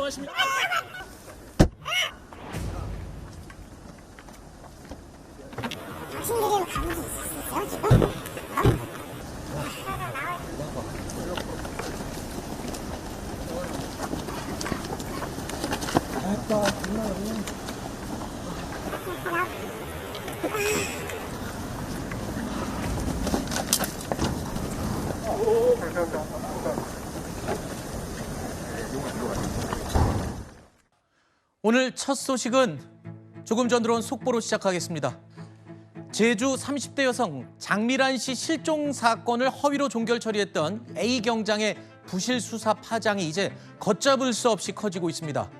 안녕하십니까? 오늘 첫 소식은 조금 전 들어온 속보로 시작하겠습니다. 제주 30대 여성 장미란 씨 실종 사건을 허위로 종결 처리했던 A 경장의 부실 수사 파장이 이제 걷잡을 수 없이 커지고 있습니다.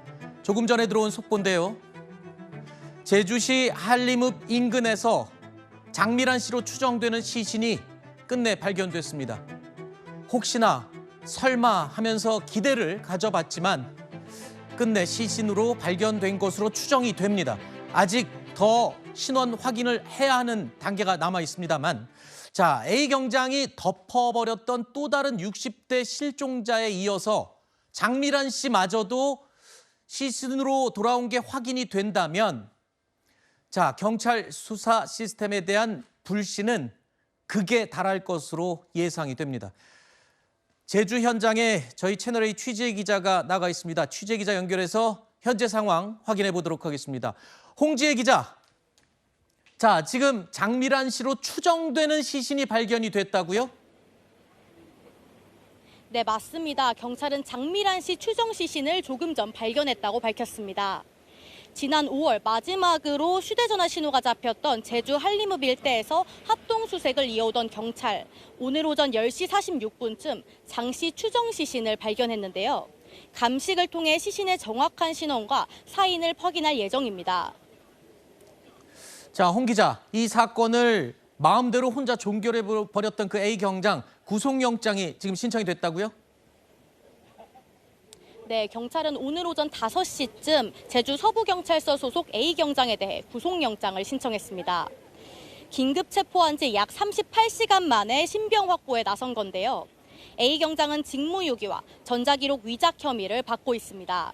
조금 전에 들어온 속보인데요. 제주시 한림읍 인근에서 장미란 씨로 추정되는 시신이 끝내 발견됐습니다. 혹시나 설마 하면서 기대를 가져봤지만 끝내 시신으로 발견된 것으로 추정이 됩니다. 아직 더 신원 확인을 해야 하는 단계가 남아 있습니다만, 자, A 경장이 덮어버렸던 또 다른 60대 실종자에 이어서 장미란 씨마저도 시신으로 돌아온 게 확인이 된다면, 자, 경찰 수사 시스템에 대한 불신은 극에 달할 것으로 예상이 됩니다. 제주 현장에 저희 채널A 취재 기자가 나가 있습니다. 취재 기자 연결해서 현재 상황 확인해 보도록 하겠습니다. 홍지혜 기자. 자, 지금 장미란 씨로 추정되는 시신이 발견이 됐다고요? 네, 맞습니다. 경찰은 장미란 씨 추정 시신을 조금 전 발견했다고 밝혔습니다. 지난 5월 마지막으로 휴대전화 신호가 잡혔던 제주 한림읍 일대에서 합동 수색을 이어오던 경찰. 오늘 오전 10시 46분쯤 장 씨 추정 시신을 발견했는데요. 감식을 통해 시신의 정확한 신원과 사인을 확인할 예정입니다. 자, 홍 기자, 이 사건을 마음대로 혼자 종결해 버렸던 그 A 경장 구속영장이 지금 신청이 됐다고요? 네, 경찰은 오늘 오전 5시쯤 제주 서부경찰서 소속 A 경장에 대해 구속영장을 신청했습니다. 긴급 체포한 지 약 38시간 만에 신병 확보에 나선 건데요. A 경장은 직무유기와 전자기록 위작 혐의를 받고 있습니다.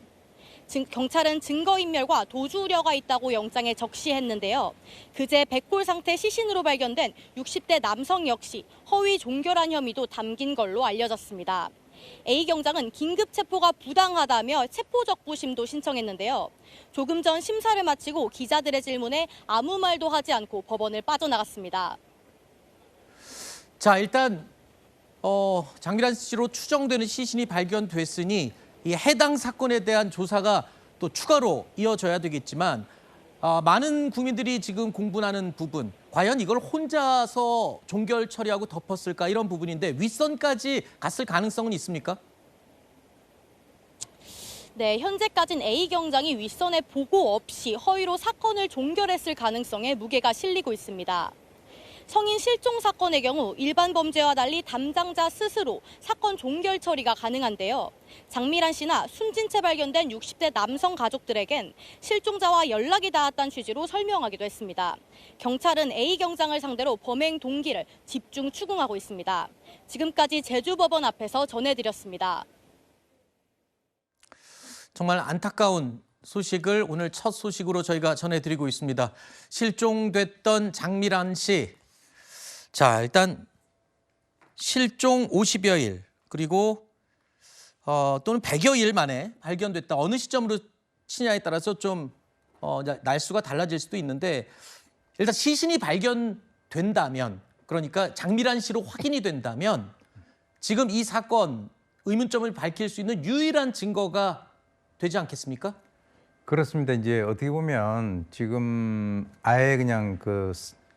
경찰은 증거인멸과 도주 우려가 있다고 영장에 적시했는데요. 그제 백골 상태 시신으로 발견된 60대 남성 역시 허위 종결한 혐의도 담긴 걸로 알려졌습니다. A 경장은 긴급 체포가 부당하다며 체포적부심도 신청했는데요. 조금 전 심사를 마치고 기자들의 질문에 아무 말도 하지 않고 법원을 빠져나갔습니다. 자, 일단 장미란 씨로 추정되는 시신이 발견됐으니 이 해당 사건에 대한 조사가 또 추가로 이어져야 되겠지만, 많은 국민들이 지금 공분하는 부분, 과연 이걸 혼자서 종결 처리하고 덮었을까, 이런 부분인데 윗선까지 갔을 가능성은 있습니까? 네, 현재까지는 A 경장이 윗선의 보고 없이 허위로 사건을 종결했을 가능성에 무게가 실리고 있습니다. 성인 실종 사건의 경우 일반 범죄와 달리 담당자 스스로 사건 종결 처리가 가능한데요. 장미란 씨나 숨진 채 발견된 60대 남성 가족들에겐 실종자와 연락이 닿았다는 취지로 설명하기도 했습니다. 경찰은 A 경장을 상대로 범행 동기를 집중 추궁하고 있습니다. 지금까지 제주법원 앞에서 전해드렸습니다. 정말 안타까운 소식을 오늘 첫 소식으로 저희가 전해드리고 있습니다. 실종됐던 장미란 씨. 자, 일단 실종 50여일 그리고 또는 100여일 만에 발견됐다. 어느 시점으로 치냐에 따라서 좀 날수가 달라질 수도 있는데, 일단 시신이 발견된다면, 그러니까 장미란 씨로 확인이 된다면 지금 이 사건 의문점을 밝힐 수 있는 유일한 증거가 되지 않겠습니까? 그렇습니다. 이제 어떻게 보면 지금 아예 그냥 그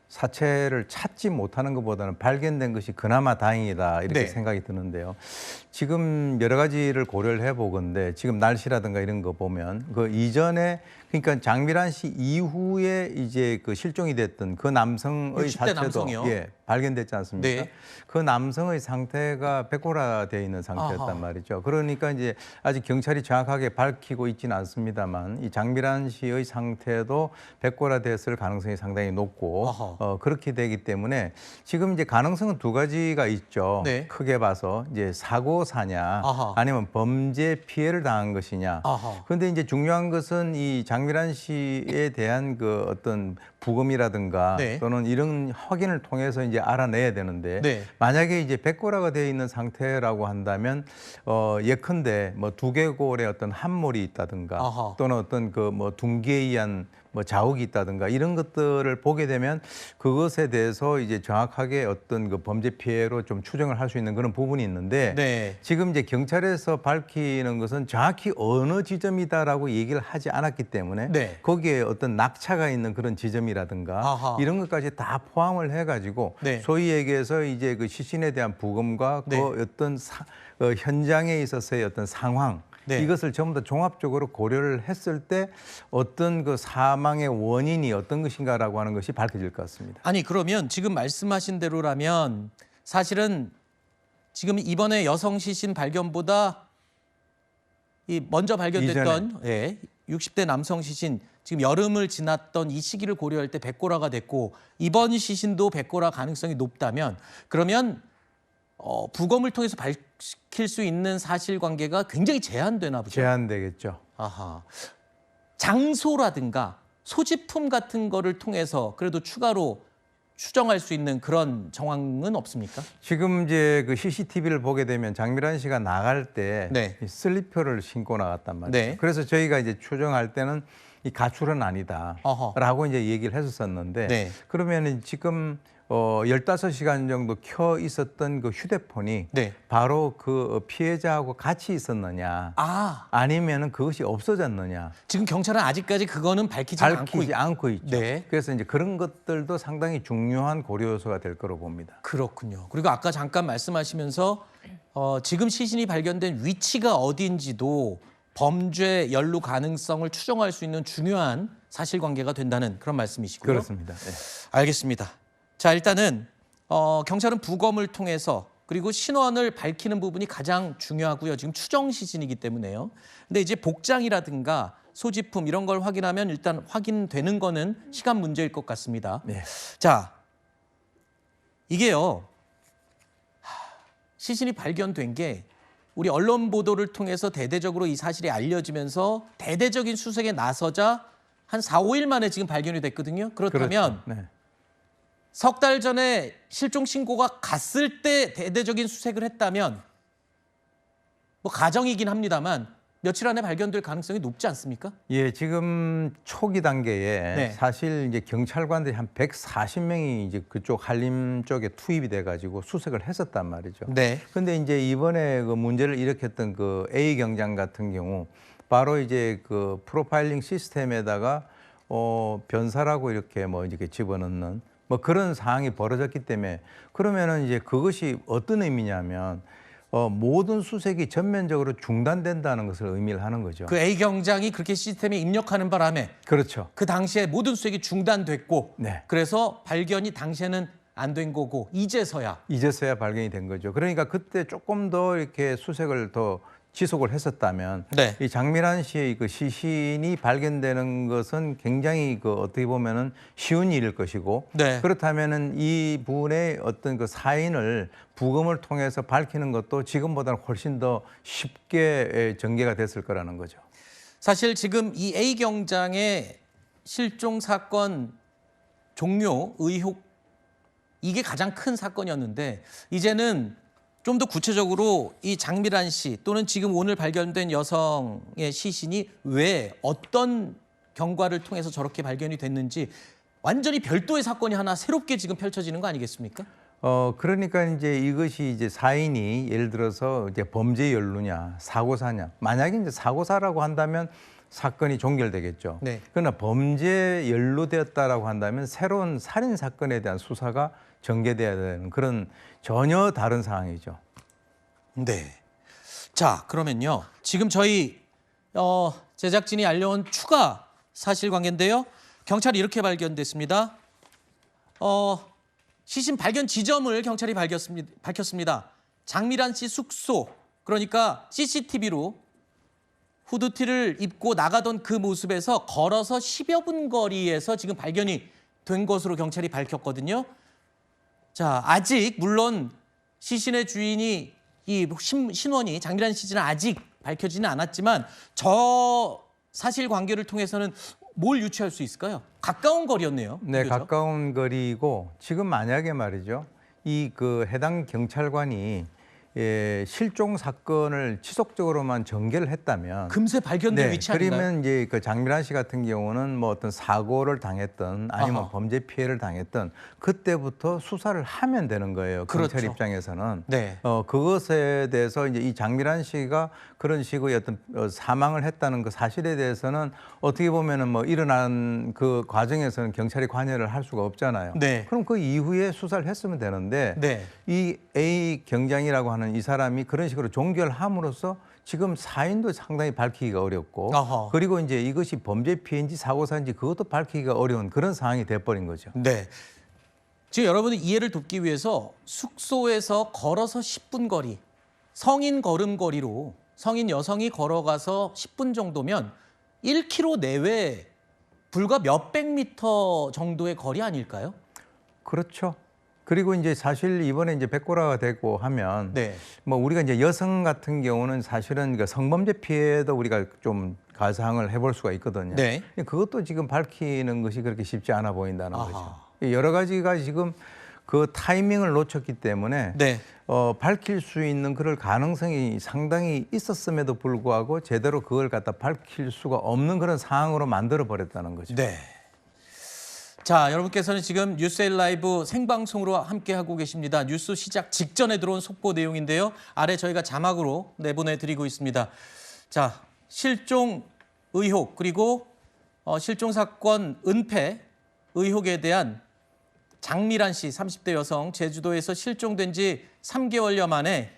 사체를 찾지 못하는 것보다는 발견된 것이 그나마 다행이다, 이렇게 네. 생각이 드는데요. 지금 여러 가지를 고려를 해보건데, 지금 날씨라든가 이런 거 보면 그 이전에, 그러니까 장미란 씨 이후에 이제 그 실종이 됐던 그 남성의 60대 사체도 남성이요? 예, 발견됐지 않습니까? 네. 그 남성의 상태가 백골화되어 있는 상태였단 아하. 말이죠. 그러니까 이제 아직 경찰이 정확하게 밝히고 있지는 않습니다만 이 장미란 씨의 상태도 백골화됐을 가능성이 상당히 높고 아하. 그렇게 되기 때문에 지금 이제 가능성은 두 가지가 있죠. 네. 크게 봐서 이제 사고사냐 아하. 아니면 범죄 피해를 당한 것이냐. 아하. 그런데 이제 중요한 것은 이 장미란 씨에 대한 그 어떤 부검이라든가 네. 또는 이런 확인을 통해서 이제 알아내야 되는데 네. 만약에 이제 백골화가 되어 있는 상태라고 한다면 예컨대 뭐 두개골에 어떤 함몰이 있다든가 아하. 또는 어떤 그 뭐 둥기에 의한 뭐 자욱이 있다든가 이런 것들을 보게 되면 그것에 대해서 이제 정확하게 어떤 그 범죄 피해로 좀 추정을 할 수 있는 그런 부분이 있는데 네. 지금 이제 경찰에서 밝히는 것은 정확히 어느 지점이다라고 얘기를 하지 않았기 때문에 네. 거기에 어떤 낙차가 있는 그런 지점이라든가 아하. 이런 것까지 다 포함을 해가지고 네. 소위 얘기해서 이제 그 시신에 대한 부검과 네. 그 어떤 현장에 있어서의 어떤 상황 네. 이것을 전부 다 종합적으로 고려를 했을 때 어떤 그 사망의 원인이 어떤 것인가라고 하는 것이 밝혀질 것 같습니다. 아니 그러면 지금 말씀하신 대로라면 사실은 지금 이번에 여성 시신 발견보다 이 먼저 발견됐던 60대 남성 시신 지금 여름을 지났던 이 시기를 고려할 때 백골화가 됐고 이번 시신도 백골화 가능성이 높다면 그러면 부검을 통해서 밝힐 수 있는 사실관계가 굉장히 제한되나 보죠. 제한되겠죠. 아하. 장소라든가 소지품 같은 거를 통해서 그래도 추가로 추정할 수 있는 그런 정황은 없습니까? 지금 이제 그 CCTV를 보게 되면 장미란 씨가 나갈 때 네. 이 슬리퍼를 신고 나갔단 말이죠. 네. 그래서 저희가 이제 추정할 때는 이 가출은 아니다라고 이제 얘기를 했었었는데 네. 그러면은 지금 15시간 정도 켜 있었던 그 휴대폰이 네. 바로 그 피해자하고 같이 있었느냐 아니면은 그것이 없어졌느냐 지금 경찰은 아직까지 그거는 밝히지 않고 있죠. 네. 그래서 이제 그런 것들도 상당히 중요한 고려 요소가 될 거로 봅니다. 그렇군요. 그리고 아까 잠깐 말씀하시면서 지금 시신이 발견된 위치가 어디인지도 범죄 연루 가능성을 추정할 수 있는 중요한 사실관계가 된다는 그런 말씀이시고요. 그렇습니다. 네. 알겠습니다. 자, 일단은 경찰은 부검을 통해서 그리고 신원을 밝히는 부분이 가장 중요하고요. 지금 추정 시신이기 때문에요. 근데 이제 복장이라든가 소지품 이런 걸 확인하면 일단 확인되는 거는 시간 문제일 것 같습니다. 네. 자, 이게요. 시신이 발견된 게 우리 언론 보도를 통해서 대대적으로 이 사실이 알려지면서 대대적인 수색에 나서자 한 4, 5일 만에 지금 발견이 됐거든요. 그렇다면 그렇죠. 네. 석 달 전에 실종 신고가 갔을 때 대대적인 수색을 했다면 뭐 가정이긴 합니다만 며칠 안에 발견될 가능성이 높지 않습니까? 예, 지금 초기 단계에 네. 사실 이제 경찰관들이 한 140명이 이제 그쪽 한림 쪽에 투입이 돼 가지고 수색을 했었단 말이죠. 네. 근데 이제 이번에 그 문제를 일으켰던 그 A 경장 같은 경우 바로 이제 그 프로파일링 시스템에다가 변사라고 이렇게 뭐 이렇게 집어넣는 뭐 그런 상황이 벌어졌기 때문에 그러면은 이제 그것이 어떤 의미냐면 모든 수색이 전면적으로 중단된다는 것을 의미를 하는 거죠. 그 A 경장이 그렇게 시스템에 입력하는 바람에 그렇죠. 그 당시에 모든 수색이 중단됐고 네. 그래서 발견이 당시에는 안 된 거고 이제서야 발견이 된 거죠. 그러니까 그때 조금 더 이렇게 수색을 더 지속을 했었다면 네. 이 장미란 씨의 그 시신이 발견되는 것은 굉장히 그 어떻게 보면은 쉬운 일일 것이고 네. 그렇다면은 이 분의 어떤 그 사인을 부검을 통해서 밝히는 것도 지금보다는 훨씬 더 쉽게 전개가 됐을 거라는 거죠. 사실 지금 이 A 경장의 실종 사건 종료 의혹 이게 가장 큰 사건이었는데 이제는 좀 더 구체적으로 이 장미란 씨 또는 지금 오늘 발견된 여성의 시신이 왜 어떤 경과를 통해서 저렇게 발견이 됐는지 완전히 별도의 사건이 하나 새롭게 지금 펼쳐지는 거 아니겠습니까? 그러니까 이제 이것이 이제 사인이 예를 들어서 이제 범죄 연루냐, 사고사냐. 만약에 이제 사고사라고 한다면 사건이 종결되겠죠. 네. 그러나 범죄 연루되었다라고 한다면 새로운 살인 사건에 대한 수사가 전개돼야 되는 그런 전혀 다른 상황이죠. 네. 자, 그러면요. 지금 저희 제작진이 알려온 추가 사실관계인데요. 경찰이 이렇게 발견됐습니다. 시신 발견 지점을 경찰이 밝혔습니다. 장미란 씨 숙소, 그러니까 CCTV로 후드티를 입고 나가던 그 모습에서 걸어서 10여 분 거리에서 지금 발견이 된 것으로 경찰이 밝혔거든요. 자, 아직 물론 시신의 주인이 이 신원이 장미란 씨는 아직 밝혀지는 않았지만 저 사실관계를 통해서는 뭘 유추할 수 있을까요? 가까운 거리였네요. 네, 그죠? 가까운 거리고 지금 만약에 말이죠. 이 그 해당 경찰관이 실종 사건을 지속적으로만 전개를 했다면 금세 발견된 네, 위치 아닌가요? 그러면 이제 그 장미란 씨 같은 경우는 뭐 어떤 사고를 당했던 아니면 아하. 범죄 피해를 당했던 그때부터 수사를 하면 되는 거예요. 경찰 그렇죠. 입장에서는. 네. 그것에 대해서 이제 이 장미란 씨가 그런 식의 어떤 사망을 했다는 그 사실에 대해서는 어떻게 보면은 뭐 일어난 그 과정에서는 경찰이 관여를 할 수가 없잖아요. 네. 그럼 그 이후에 수사를 했으면 되는데 네. 이 A 경장이라고 하는 이 사람이 그런 식으로 종결함으로써 지금 사인도 상당히 밝히기가 어렵고 어허. 그리고 이제 이것이 범죄 피해인지 사고사인지 그것도 밝히기가 어려운 그런 상황이 돼버린 거죠. 네. 지금 여러분의 이해를 돕기 위해서 숙소에서 걸어서 10분 거리, 성인 걸음거리로 성인 여성이 걸어가서 10분 정도면 1km 내외 불과 몇백 미터 정도의 거리 아닐까요? 그렇죠. 그리고 이제 사실 이번에 이제 백고라가 되고 하면 네. 뭐 우리가 이제 여성 같은 경우는 사실은 그 성범죄 피해도 우리가 좀 가상을 해볼 수가 있거든요. 네. 그것도 지금 밝히는 것이 그렇게 쉽지 않아 보인다는 아하. 거죠. 여러 가지가 지금 그 타이밍을 놓쳤기 때문에 네. 밝힐 수 있는 그럴 가능성이 상당히 있었음에도 불구하고 제대로 그걸 갖다 밝힐 수가 없는 그런 상황으로 만들어 버렸다는 거죠. 네. 자, 여러분께서는 지금 뉴스에일 라이브 생방송으로 함께하고 계십니다. 뉴스 시작 직전에 들어온 속보 내용인데요. 아래 저희가 자막으로 내보내드리고 있습니다. 자, 실종 의혹 그리고 실종 사건 은폐 의혹에 대한 장미란 씨 30대 여성 제주도에서 실종된 지 3개월여 만에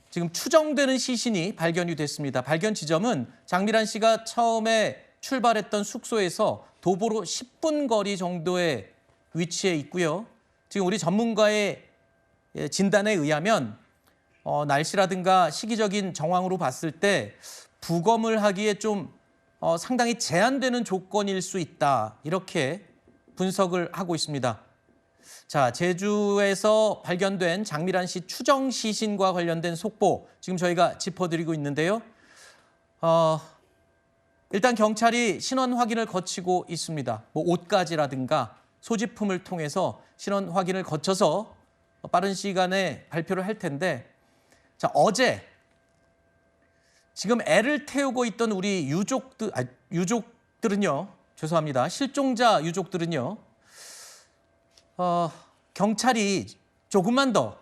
지금 추정되는 시신이 발견이 됐습니다. 발견 지점은 장미란 씨가 처음에 출발했던 숙소에서 도보로 10분 거리 정도의 위치에 있고요. 지금 우리 전문가의 진단에 의하면 날씨라든가 시기적인 정황으로 봤을 때 부검을 하기에 좀 상당히 제한되는 조건일 수 있다. 이렇게 분석을 하고 있습니다. 자, 제주에서 발견된 장미란 씨 추정 시신과 관련된 속보 지금 저희가 짚어드리고 있는데요. 일단 경찰이 신원 확인을 거치고 있습니다. 뭐 옷가지라든가 소지품을 통해서 신원 확인을 거쳐서 빠른 시간에 발표를 할 텐데, 자, 어제 지금 애를 태우고 있던 우리 유족들은요, 죄송합니다. 실종자 유족들은요, 경찰이 조금만 더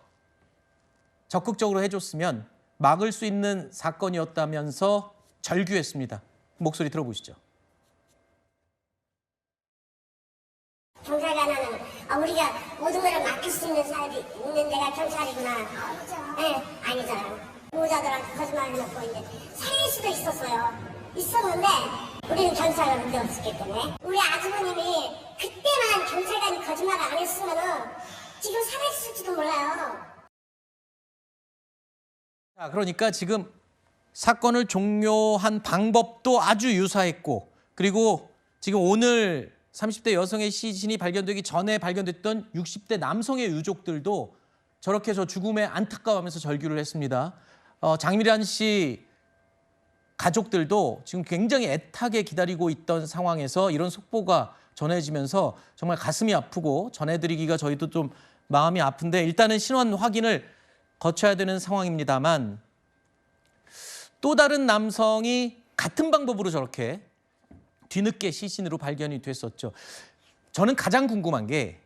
적극적으로 해줬으면 막을 수 있는 사건이었다면서 절규했습니다. 목소리 들어보시죠. 경찰관은 우리가 모든 걸 맡길 수 있는 사람이 있는 데가 경찰이구나. 네, 아니잖아요. 보호자들한테 거짓말 해놓고 이제 살릴 수도 있었는데 우리는 경찰관은 문제 없었기 때문에 우리 아주버님이 그때만 경찰관이 거짓말을 안 했으면은 지금 살아있을지도 몰라요. 자, 그러니까 지금 사건을 종료한 방법도 아주 유사했고, 그리고 지금 오늘 30대 여성의 시신이 발견되기 전에 발견됐던 60대 남성의 유족들도 저렇게 저 죽음에 안타까워하면서 절규를 했습니다. 장미란 씨 가족들도 지금 굉장히 애타게 기다리고 있던 상황에서 이런 속보가 전해지면서 정말 가슴이 아프고 전해드리기가 저희도 좀 마음이 아픈데, 일단은 신원 확인을 거쳐야 되는 상황입니다만, 또 다른 남성이 같은 방법으로 저렇게 뒤늦게 시신으로 발견이 됐었죠. 저는 가장 궁금한 게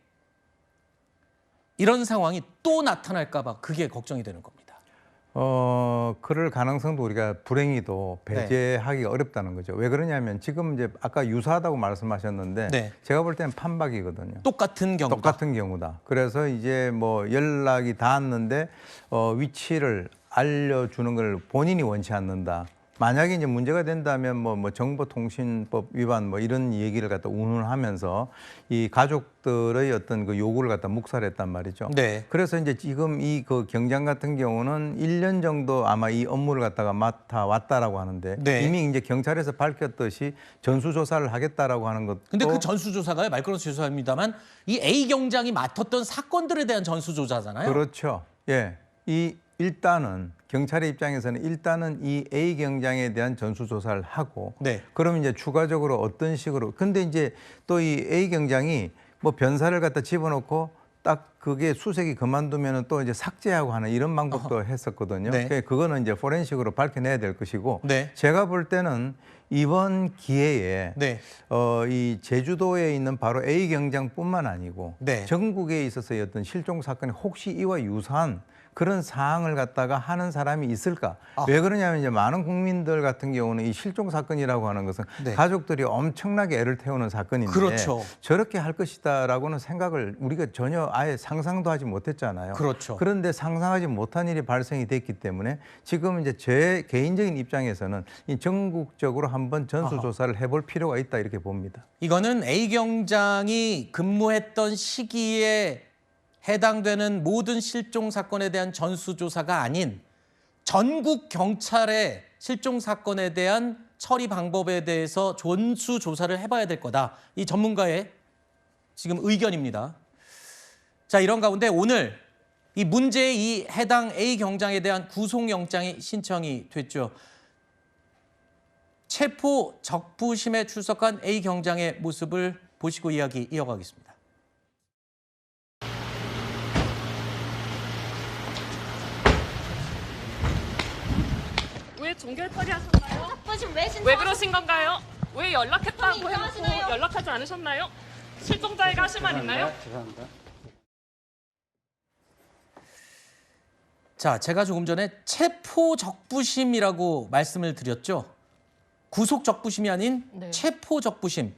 이런 상황이 또 나타날까 봐 그게 걱정이 되는 겁니다. 그럴 가능성도 우리가 불행히도 배제하기가 어렵다는 거죠. 왜 그러냐면 지금 이제 아까 유사하다고 말씀하셨는데 네. 제가 볼 때는 판박이거든요. 똑같은 경우다. 똑같은 경우다. 그래서 이제 뭐 연락이 닿았는데 위치를 알려주는 걸 본인이 원치 않는다. 만약에 이제 문제가 된다면 뭐 정보통신법 위반 뭐 이런 얘기를 갖다 운운하면서 이 가족들의 어떤 그 요구를 갖다 묵살했단 말이죠. 네. 그래서 이제 지금 이 그 경장 같은 경우는 1년 정도 아마 이 업무를 갖다가 맡아왔다라고 하는데 네. 이미 이제 경찰에서 밝혔듯이 전수조사를 하겠다라고 하는 것도. 근데 그 전수조사가요, 말 끊어서 죄송합니다만 이 A 경장이 맡았던 사건들에 대한 전수조사잖아요. 그렇죠. 예. 일단은 경찰의 입장에서는 일단은 이 A 경장에 대한 전수조사를 하고 네. 그럼 이제 추가적으로 어떤 식으로 근데 이제 또 이 A 경장이 뭐 변사를 갖다 집어넣고 딱 그게 수색이 그만두면은 또 이제 삭제하고 하는 이런 방법도 했었거든요. 네. 그거는 이제 포렌식으로 밝혀내야 될 것이고 네. 제가 볼 때는 이번 기회에 네. 이 제주도에 있는 바로 A 경장뿐만 아니고 네. 전국에 있어서의 어떤 실종 사건이 혹시 이와 유사한 그런 사항을 갖다가 하는 사람이 있을까? 왜 그러냐면 이제 많은 국민들 같은 경우는 이 실종 사건이라고 하는 것은 네. 가족들이 엄청나게 애를 태우는 사건인데 그렇죠. 저렇게 할 것이다라고는 생각을 우리가 전혀 아예 상상도 하지 못했잖아요. 그렇죠. 그런데 상상하지 못한 일이 발생이 됐기 때문에 지금 이제 제 개인적인 입장에서는 이 전국적으로 한번 전수조사를 해볼 필요가 있다 이렇게 봅니다. 이거는 A 경장이 근무했던 시기에 해당되는 모든 실종 사건에 대한 전수조사가 아닌 전국 경찰의 실종 사건에 대한 처리 방법에 대해서 전수조사를 해봐야 될 거다. 이 전문가의 지금 의견입니다. 자, 이런 가운데 오늘 이 문제의 이 해당 A 경장에 대한 구속영장이 신청이 됐죠. 체포 적부심에 출석한 A 경장의 모습을 보시고 이야기 이어가겠습니다. 왜 종결 처리하셨나요? 왜 그러신 건가요? 왜 연락했다고 해놓고 연락하지 않으셨나요? 실종자에게 하실 말 있나요? 죄송합니다. 자, 제가 조금 전에 체포 적부심이라고 말씀을 드렸죠. 구속 적부심이 아닌 네. 체포 적부심.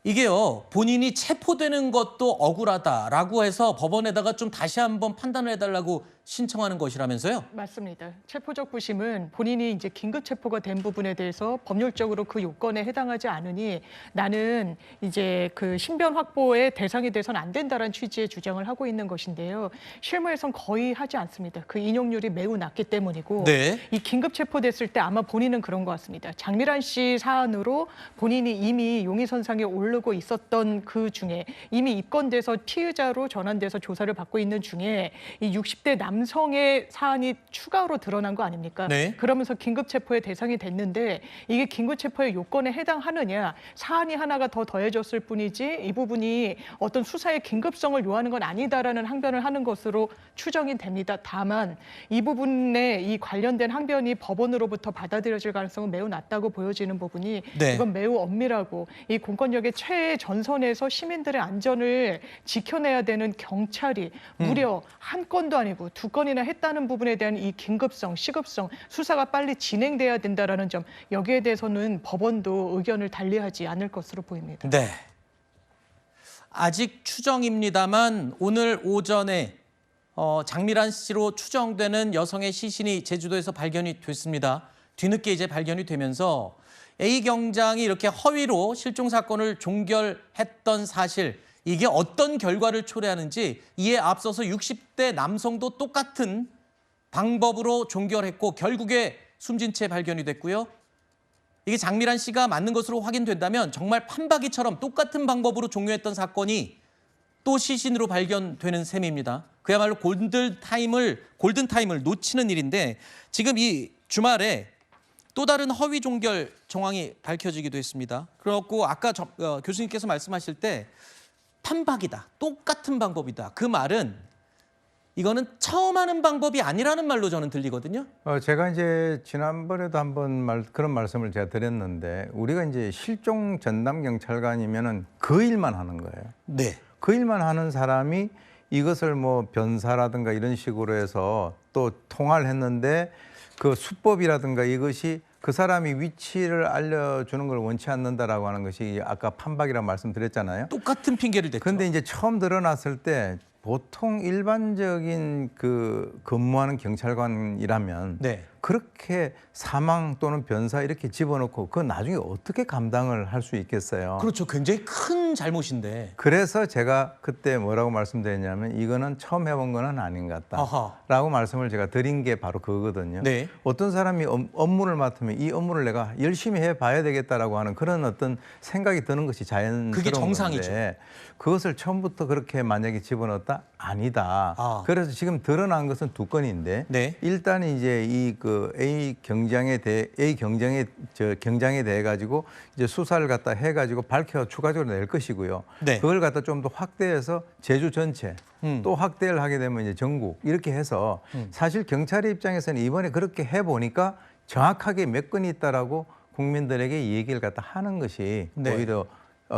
이게요, 본인이 체포되는 것도 억울하다라고 해서 법원에다가 좀 다시 한번 판단을 해달라고 신청하는 것이라면서요? 맞습니다. 체포적 부심은 본인이 이제 긴급 체포가 된 부분에 대해서 법률적으로 그 요건에 해당하지 않으니 나는 이제 그 신변 확보의 대상이 돼서는 안 된다는 취지의 주장을 하고 있는 것인데요. 실무에선 거의 하지 않습니다. 그 인용률이 매우 낮기 때문이고 네. 이 긴급 체포됐을 때 아마 본인은 그런 것 같습니다. 장미란 씨 사안으로 본인이 이미 용의선상에 오르고 있었던 그 중에 이미 입건돼서 피의자로 전환돼서 조사를 받고 있는 중에 이 60대 남성의 사안이 추가로 드러난 거 아닙니까? 네. 그러면서 긴급 체포의 대상이 됐는데 이게 긴급 체포의 요건에 해당하느냐 사안이 하나가 더 더해졌을 뿐이지 이 부분이 어떤 수사의 긴급성을 요하는 건 아니다라는 항변을 하는 것으로 추정이 됩니다. 다만 이 부분에 이 관련된 항변이 법원으로부터 받아들여질 가능성은 매우 낮다고 보여지는 부분이 네. 이건 매우 엄밀하고 이 공권력의 최전선에서 시민들의 안전을 지켜내야 되는 경찰이 무려 한 건도 아니고 두 건이나 했다는 부분에 대한 이 긴급성, 시급성, 수사가 빨리 진행돼야 된다라는 점 여기에 대해서는 법원도 의견을 달리하지 않을 것으로 보입니다. 네. 아직 추정입니다만 오늘 오전에 장미란 씨로 추정되는 여성의 시신이 제주도에서 발견이 됐습니다. 뒤늦게 이제 발견이 되면서 A 경장이 이렇게 허위로 실종 사건을 종결했던 사실, 이게 어떤 결과를 초래하는지 이에 앞서서 60대 남성도 똑같은 방법으로 종결했고 결국에 숨진 채 발견이 됐고요. 이게 장미란 씨가 맞는 것으로 확인된다면 정말 판박이처럼 똑같은 방법으로 종료했던 사건이 또 시신으로 발견되는 셈입니다. 그야말로 골든타임을 놓치는 일인데 지금 이 주말에 또 다른 허위 종결 정황이 밝혀지기도 했습니다. 그렇고 아까 교수님께서 말씀하실 때 판박이다, 똑같은 방법이다. 그 말은 이거는 처음 하는 방법이 아니라는 말로 저는 들리거든요. 제가 이제 지난번에도 한번 그런 말씀을 제가 드렸는데 우리가 이제 실종 전담 경찰관이면은 그 일만 하는 거예요. 네. 그 일만 하는 사람이 이것을 뭐 변사라든가 이런 식으로 해서 또 통화를 했는데 그 수법이라든가 이것이 그 사람이 위치를 알려주는 걸 원치 않는다라고 하는 것이 아까 판박이라고 말씀드렸잖아요. 똑같은 핑계를 댔죠. 그런데 이제 처음 드러났을 때 보통 일반적인 그 근무하는 경찰관이라면 네. 그렇게 사망 또는 변사 이렇게 집어넣고 그건 나중에 어떻게 감당을 할 수 있겠어요? 그렇죠. 굉장히 큰 잘못인데. 그래서 제가 그때 뭐라고 말씀드렸냐면 이거는 처음 해본 거는 아닌 것 아하. 같다라고 말씀을 제가 드린 게 바로 그거거든요. 네. 어떤 사람이 업무를 맡으면 이 업무를 내가 열심히 해봐야 되겠다라고 하는 그런 어떤 생각이 드는 것이 자연스러운 그게 정상이죠. 건데 그것을 처음부터 그렇게 만약에 집어넣었다? 아니다. 아. 그래서 지금 드러난 것은 두 건인데 네. 일단 이제 이 그 A 경장에 대해 가지고 이제 수사를 갖다 해 가지고 밝혀 추가적으로 낼 것이고요. 네. 그걸 갖다 좀 더 확대해서 제주 전체 또 확대를 하게 되면 이제 전국 이렇게 해서 사실 경찰의 입장에서는 이번에 그렇게 해 보니까 정확하게 몇 건이 있다라고 국민들에게 이 얘기를 갖다 하는 것이 네. 오히려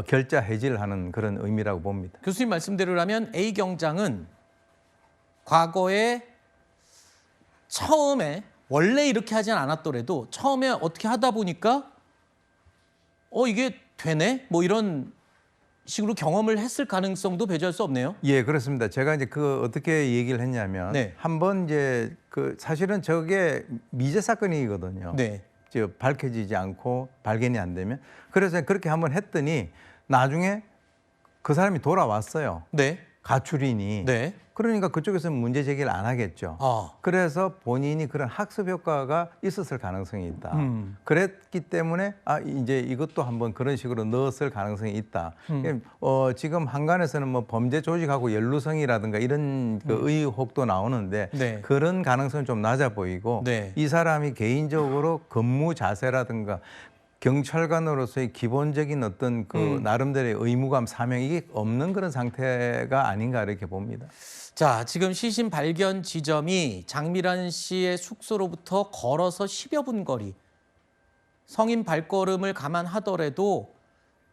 결자 해지를 하는 그런 의미라고 봅니다. 교수님 말씀대로라면 A 경장은 과거에 처음에 원래 이렇게 하진 않았더라도 처음에 어떻게 하다 보니까 이게 되네? 뭐 이런 식으로 경험을 했을 가능성도 배제할 수 없네요. 예, 그렇습니다. 제가 이제 그 어떻게 얘기를 했냐면 네. 한번 이제 그 사실은 저게 미제 사건이거든요. 네. 밝혀지지 않고 발견이 안 되면 그래서 그렇게 한번 했더니 나중에 그 사람이 돌아왔어요. 네. 가출인이. 네. 그러니까 그쪽에서는 문제 제기를 안 하겠죠. 아. 그래서 본인이 그런 학습 효과가 있었을 가능성이 있다. 음. 그랬기 때문에 이제 이것도 한번 그런 식으로 넣었을 가능성이 있다. 지금 한간에서는 뭐 범죄 조직하고 연루성이라든가 이런 그 의혹도 나오는데 네. 그런 가능성은 좀 낮아 보이고 네. 이 사람이 개인적으로 근무 자세라든가 경찰관으로서의 기본적인 어떤 그 나름대로의 의무감, 사명 이게 없는 그런 상태가 아닌가 이렇게 봅니다. 자, 지금 시신 발견 지점이 장미란 씨의 숙소로부터 걸어서 10여 분 거리. 성인 발걸음을 감안하더라도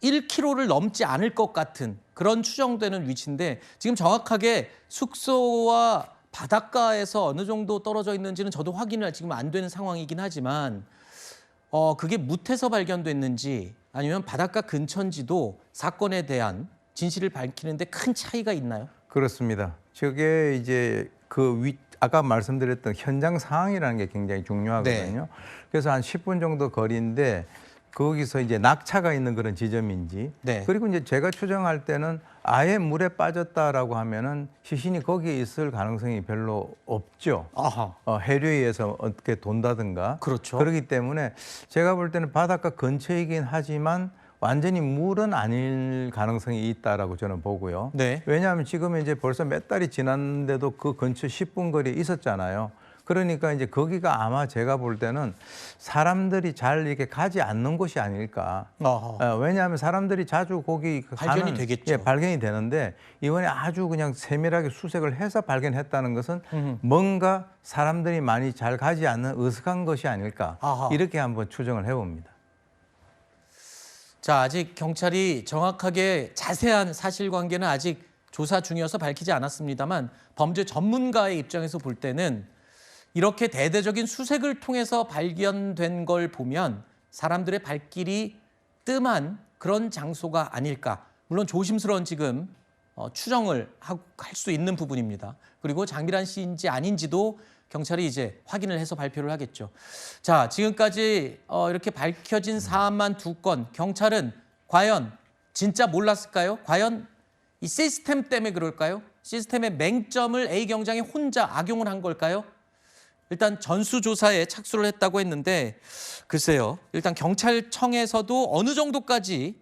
1km를 넘지 않을 것 같은 그런 추정되는 위치인데 지금 정확하게 숙소와 바닷가에서 어느 정도 떨어져 있는지는 저도 확인을 지금 안 되는 상황이긴 하지만 그게 무태서 발견됐는지 아니면 바닷가 근처인지도 사건에 대한 진실을 밝히는데 큰 차이가 있나요? 그렇습니다. 저게 이제 아까 말씀드렸던 현장 상황이라는 게 굉장히 중요하거든요. 네. 그래서 한 10분 정도 거리인데 거기서 이제 낙차가 있는 그런 지점인지 네. 그리고 이제 제가 추정할 때는 아예 물에 빠졌다라고 하면은 시신이 거기에 있을 가능성이 별로 없죠. 아하. 해류에 의해서 어떻게 돈다든가. 그렇죠. 그렇기 때문에 제가 볼 때는 바닷가 근처이긴 하지만 완전히 물은 아닐 가능성이 있다라고 저는 보고요. 네. 왜냐하면 지금 이제 벌써 몇 달이 지났는데도 그 근처 10분 거리에 있었잖아요. 그러니까 이제 거기가 아마 제가 볼 때는 사람들이 잘 이렇게 가지 않는 곳이 아닐까. 왜냐하면 사람들이 자주 거기 발견이 되겠죠. 예, 발견이 되는데 이번에 아주 그냥 세밀하게 수색을 해서 발견했다는 것은 뭔가 사람들이 많이 잘 가지 않는 으슥한 것이 아닐까. 아하. 이렇게 한번 추정을 해봅니다. 자, 아직 경찰이 정확하게 자세한 사실관계는 아직 조사 중이어서 밝히지 않았습니다만 범죄 전문가의 입장에서 볼 때는 이렇게 대대적인 수색을 통해서 발견된 걸 보면 사람들의 발길이 뜸한 그런 장소가 아닐까. 물론 조심스러운 지금 추정을 할 수 있는 부분입니다. 그리고 장미란 씨인지 아닌지도 경찰이 이제 확인을 해서 발표를 하겠죠. 자, 지금까지 이렇게 밝혀진 사안만 2건. 경찰은 과연 진짜 몰랐을까요? 과연 이 시스템 때문에 그럴까요? 시스템의 맹점을 A 경장이 혼자 악용을 한 걸까요? 일단 전수조사에 착수를 했다고 했는데 글쎄요. 일단 경찰청에서도 어느 정도까지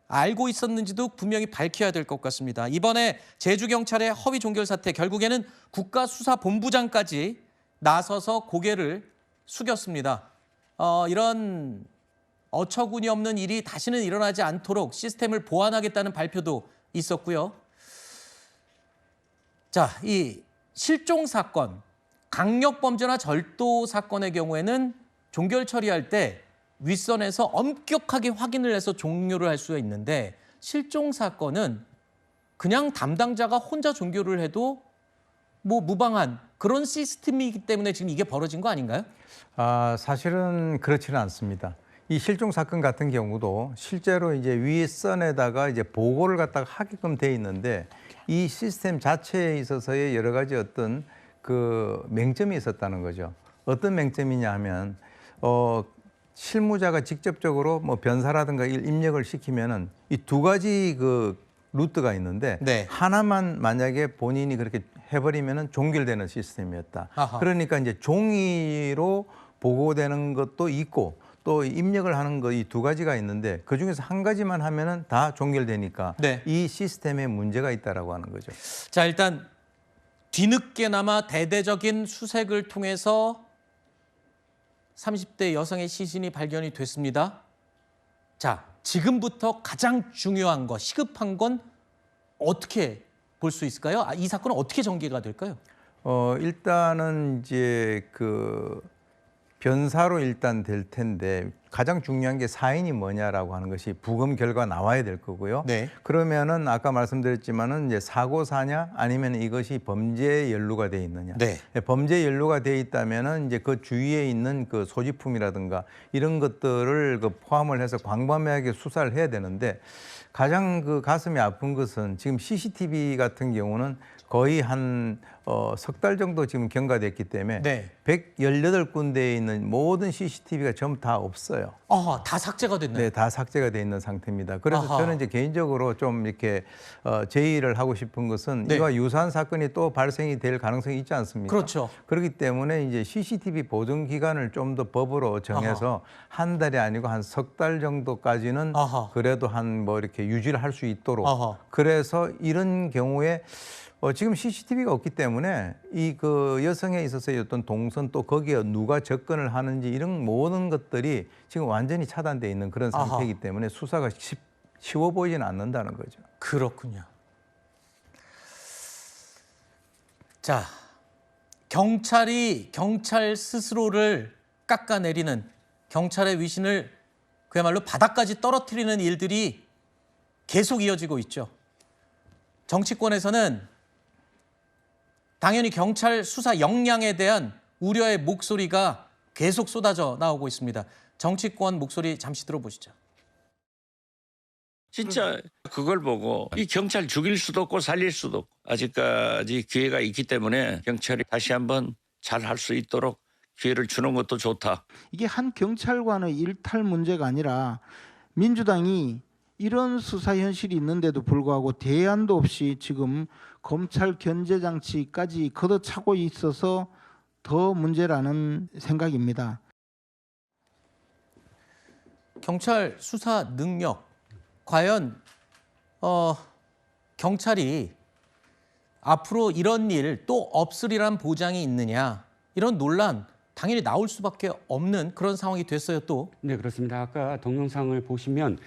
알고 있었는지도 분명히 밝혀야 될 것 같습니다. 이번에 제주경찰의 허위 종결 사태 결국에는 국가수사본부장까지 나서서 고개를 숙였습니다. 이런 어처구니 없는 일이 다시는 일어나지 않도록 시스템을 보완하겠다는 발표도 있었고요. 자, 이 실종 사건, 강력범죄나 절도 사건의 경우에는 종결 처리할 때 윗선에서 엄격하게 확인을 해서 종료를 할 수가 있는데 실종 사건은 그냥 담당자가 혼자 종결을 해도 뭐 무방한 그런 시스템이기 때문에 지금 이게 벌어진 거 아닌가요? 사실은 그렇지는 않습니다. 이 실종 사건 같은 경우도 실제로 이제 윗선에다가 이제 보고를 갖다가 하게끔 돼 있는데 이 시스템 자체에 있어서의 여러 가지 어떤 그 맹점이 있었다는 거죠. 어떤 맹점이냐 하면 실무자가 직접적으로 뭐 변사라든가 입력을 시키면은 이 두 가지 그 루트가 있는데 네. 하나만 만약에 본인이 그렇게 해버리면은 종결되는 시스템이었다. 아하. 그러니까 이제 종이로 보고되는 것도 있고 또 입력을 하는 거 이 두 가지가 있는데 그 중에서 한 가지만 하면은 다 종결되니까 네. 이 시스템에 문제가 있다라고 하는 거죠. 자, 일단 뒤늦게나마 대대적인 수색을 통해서 30대 여성의 시신이 발견이 됐습니다. 자, 지금부터 가장 중요한 거, 시급한 건 어떻게 볼 수 있을까요? 이 사건은 어떻게 전개가 될까요? 일단은 이제 그 변사로 일단 될 텐데 가장 중요한 게 사인이 뭐냐라고 하는 것이 부검 결과 나와야 될 거고요. 네. 그러면은 아까 말씀드렸지만은 이제 사고사냐 아니면 이것이 범죄 연루가 돼 있느냐. 네. 범죄 연루가 돼 있다면은 이제 그 주위에 있는 그 소지품이라든가 이런 것들을 그 포함을 해서 광범위하게 수사를 해야 되는데 가장 그 가슴이 아픈 것은 지금 CCTV 같은 경우는 거의 한 석 달 정도 지금 경과됐기 때문에 네. 118군데에 있는 모든 CCTV가 전부 다 없어요. 다 삭제가 됐네요. 네, 다 삭제가 돼 있는 상태입니다. 그래서 아하. 저는 이제 개인적으로 좀 이렇게 제의를 하고 싶은 것은 네. 이와 유사한 사건이 또 발생이 될 가능성이 있지 않습니까? 그렇죠. 그렇기 때문에 이제 CCTV 보존 기간을 좀 더 법으로 정해서 한 달이 아니고 한 석 달 정도까지는 아하. 그래도 한 뭐 이렇게 유지를 할 수 있도록 아하. 그래서 이런 경우에 지금 CCTV가 없기 때문에 이 그 여성에 있어서의 어떤 동선 또 거기에 누가 접근을 하는지 이런 모든 것들이 지금 완전히 차단돼 있는 그런 아하. 상태이기 때문에 수사가 쉬워 보이지는 않는다는 거죠. 그렇군요. 자, 경찰 스스로를 깎아내리는 경찰의 위신을 그야말로 바닥까지 떨어뜨리는 일들이 계속 이어지고 있죠. 정치권에서는 당연히 경찰 수사 역량에 대한 우려의 목소리가 계속 쏟아져 나오고 있습니다. 정치권 목소리 잠시 들어보시죠. 진짜 그걸 보고 이 경찰 죽일 수도 없고 살릴 수도 없고 아직까지 기회가 있기 때문에 경찰이 다시 한번 잘 할 수 있도록 기회를 주는 것도 좋다. 이게 한 경찰관의 일탈 문제가 아니라 민주당이 이런 수사 현실이 있는데도 불구하고 대안도 없이 지금 검찰 견제 장치까지 걷어차고 있어서 더 문제라는 생각입니다. 경찰 수사 능력, 과연 경찰이 앞으로 이런 일 또 없으리란 보장이 있느냐, 이런 논란 당연히 나올 수밖에 없는 그런 상황이 됐어요. 또 네, 그렇습니다. 아까 동영상을 보시면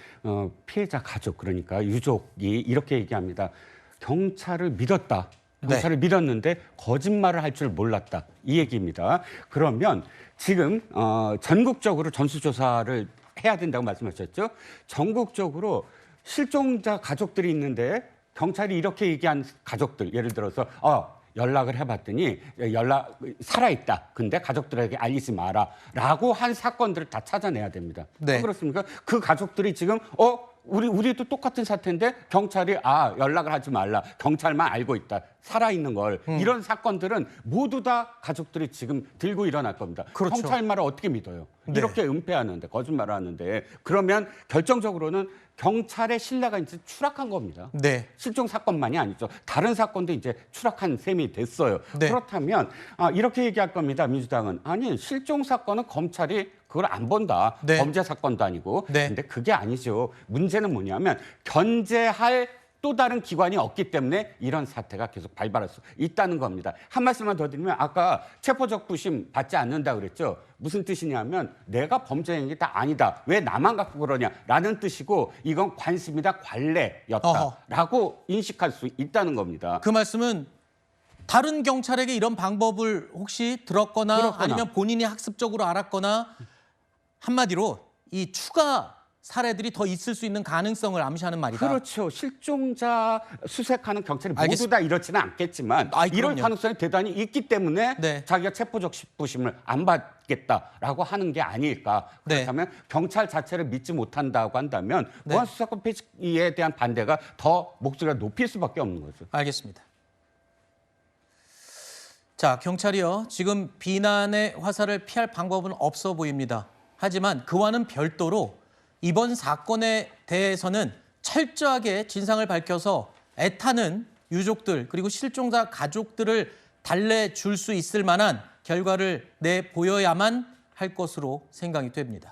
피해자 가족, 그러니까 유족이 이렇게 얘기합니다. 경찰을 믿었다. 경찰을 믿었는데 거짓말을 할 줄 몰랐다. 이 얘기입니다. 그러면 지금 전국적으로 전수조사를 해야 된다고 말씀하셨죠. 전국적으로 실종자 가족들이 있는데 경찰이 이렇게 얘기한 가족들, 예를 들어서 연락을 해봤더니 살아있다. 근데 가족들에게 알리지 마라. 라고 한 사건들을 다 찾아내야 됩니다. 네. 그렇습니까? 그 가족들이 지금 우리도 똑같은 사태인데 경찰이 연락을 하지 말라. 경찰만 알고 있다. 살아있는 걸. 이런 사건들은 모두 다 가족들이 지금 들고 일어날 겁니다. 그렇죠. 경찰 말을 어떻게 믿어요? 네. 이렇게 은폐하는데, 거짓말을 하는데. 그러면 결정적으로는 경찰의 신뢰가 이제 추락한 겁니다. 네. 실종 사건만이 아니죠. 다른 사건도 이제 추락한 셈이 됐어요. 네. 그렇다면 이렇게 얘기할 겁니다. 민주당은. 아니, 실종 사건은 검찰이 그걸 안 본다. 네. 범죄 사건도 아니고. 네. 근데 그게 아니죠. 문제는 뭐냐면 견제할 또 다른 기관이 없기 때문에 이런 사태가 계속 발발할 수 있다는 겁니다. 한 말씀만 더 드리면 아까 체포적 부심 받지 않는다 그랬죠. 무슨 뜻이냐면 내가 범죄 행위가 아니다. 왜 나만 갖고 그러냐라는 뜻이고 이건 관습이다, 관례였다라고 인식할 수 있다는 겁니다. 그 말씀은 다른 경찰에게 이런 방법을 혹시 들었거나 아니면 본인이 학습적으로 알았거나 한마디로 이 추가 사례들이 더 있을 수 있는 가능성을 암시하는 말이다. 그렇죠. 실종자 수색하는 경찰이 모두 알겠습니다. 다 이렇지는 않겠지만 이럴 그럼요. 가능성이 대단히 있기 때문에 네. 자기가 체포적 부심을 안 받겠다라고 하는 게 아닐까. 네. 그렇다면 경찰 자체를 믿지 못한다고 한다면 네. 보안수사권 폐지에 대한 반대가 더 목소리가 높일 수밖에 없는 거죠. 알겠습니다. 자, 경찰이요. 지금 비난의 화살을 피할 방법은 없어 보입니다. 하지만 그와는 별도로 이번 사건에 대해서는 철저하게 진상을 밝혀서 애타는 유족들 그리고 실종자 가족들을 달래줄 수 있을 만한 결과를 내보여야만 할 것으로 생각이 됩니다.